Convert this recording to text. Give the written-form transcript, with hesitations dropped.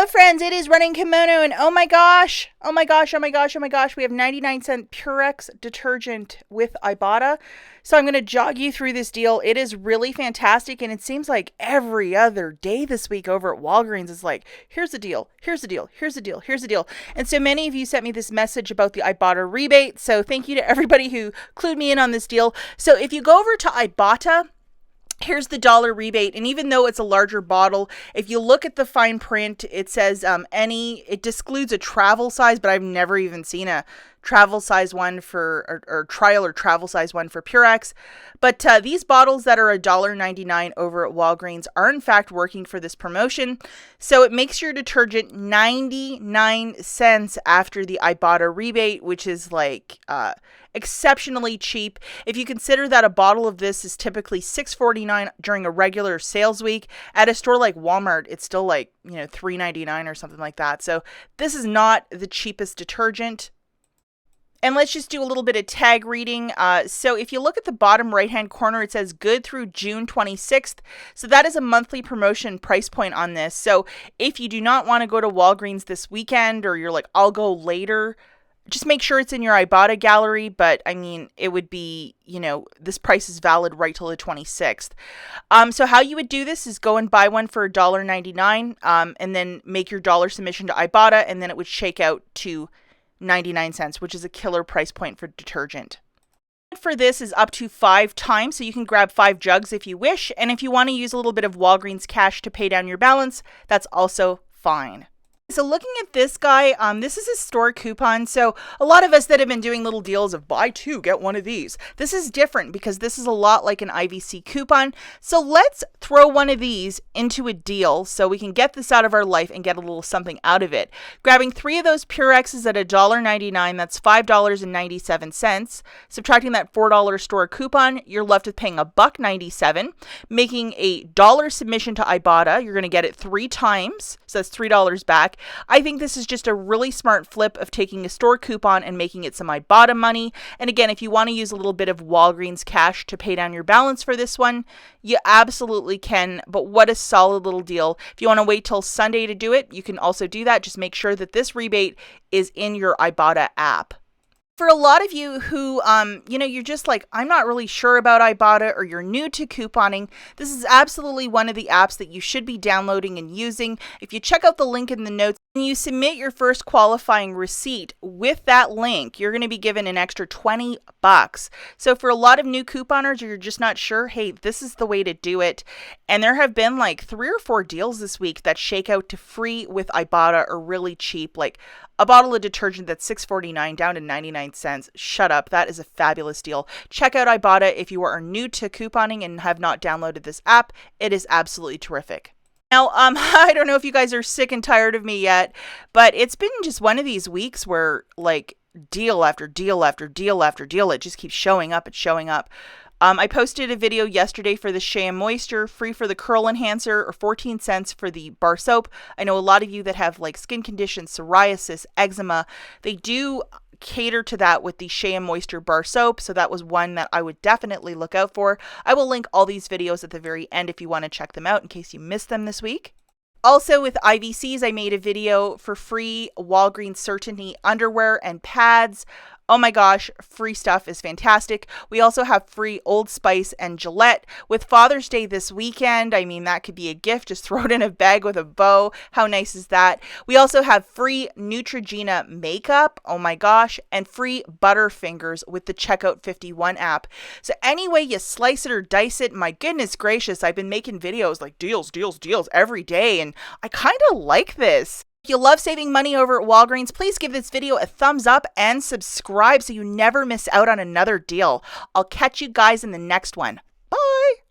Hello friends, it is Running Kimono, and oh my gosh, we have 99-cent Purex detergent with Ibotta. So I'm going to jog you through this deal. It is really fantastic, and it seems like every other day this week over at Walgreens is like, here's the deal, here's the deal, here's the deal, here's the deal. And so many of you sent me this message about the Ibotta rebate, so thank you to everybody who clued me in on this deal. So if you go over to Ibotta, here's the dollar rebate, and even though it's a larger bottle, if you look at the fine print, it says it excludes a travel size, but I've never even seen a travel size one for, or trial or travel size one for Purex. But these bottles that are $1.99 over at Walgreens are in fact working for this promotion. So it makes your detergent 99 cents after the Ibotta rebate, which is like exceptionally cheap. If you consider that a bottle of this is typically $6.49 during a regular sales week, at a store like Walmart, it's still like, $3.99 or something like that. So this is not the cheapest detergent. And let's just do a little bit of tag reading. So if you look at the bottom right-hand corner, it says good through June 26th. So that is a monthly promotion price point on this. So if you do not want to go to Walgreens this weekend, or you're like, I'll go later, just make sure it's in your Ibotta gallery. But I mean, it would be, this price is valid right till the 26th. So how you would do this is go and buy one for $1.99, and then make your dollar submission to Ibotta, and then it would shake out to 99 cents, which is a killer price point for detergent. For this is up to 5 times, so you can grab 5 jugs if you wish, and if you want to use a little bit of Walgreens cash to pay down your balance, that's also fine. So looking at this guy, this is a store coupon. So a lot of us that have been doing little deals of buy 2, get 1 of these. This is different because this is a lot like an IVC coupon. So let's throw one of these into a deal so we can get this out of our life and get a little something out of it. Grabbing 3 of those Purexes at $1.99, that's $5.97. Subtracting that $4 store coupon, you're left with paying $1.97. Making a dollar submission to Ibotta, you're going to get it 3 times, so that's $3 back. I think this is just a really smart flip of taking a store coupon and making it some Ibotta money. And again, if you want to use a little bit of Walgreens cash to pay down your balance for this one, you absolutely can. But what a solid little deal. If you want to wait till Sunday to do it, you can also do that. Just make sure that this rebate is in your Ibotta app. For a lot of you who, you're just like, I'm not really sure about Ibotta, or you're new to couponing, this is absolutely one of the apps that you should be downloading and using. If you check out the link in the notes and you submit your first qualifying receipt with that link, you're going to be given an extra $20. So for a lot of new couponers, you're just not sure, hey, this is the way to do it. And there have been like 3 or 4 deals this week that shake out to free with Ibotta, or really cheap, like a bottle of detergent that's $6.49 down to 99 cents. Shut up. That is a fabulous deal. Check out Ibotta if you are new to couponing and have not downloaded this app. It is absolutely terrific. Now, I don't know if you guys are sick and tired of me yet, but it's been just one of these weeks where like deal after deal after deal after deal, it just keeps showing up and showing up. I posted a video yesterday for the Shea Moisture, free for the curl enhancer, or 14 cents for the bar soap. I know a lot of you that have like skin conditions, psoriasis, eczema, they do cater to that with the Shea Moisture bar soap. So that was one that I would definitely look out for. I will link all these videos at the very end if you want to check them out in case you missed them this week. Also with IVCs, I made a video for free Walgreens Certainty underwear and pads. Oh my gosh, free stuff is fantastic. We also have free Old Spice and Gillette. With Father's Day this weekend, I mean, that could be a gift. Just throw it in a bag with a bow. How nice is that? We also have free Neutrogena makeup. Oh my gosh. And free Butterfingers with the Checkout 51 app. So anyway you slice it or dice it, my goodness gracious, I've been making videos like deals, deals, deals every day, and I kind of like this. If you love saving money over at Walgreens, please give this video a thumbs up and subscribe so you never miss out on another deal. I'll catch you guys in the next one. Bye!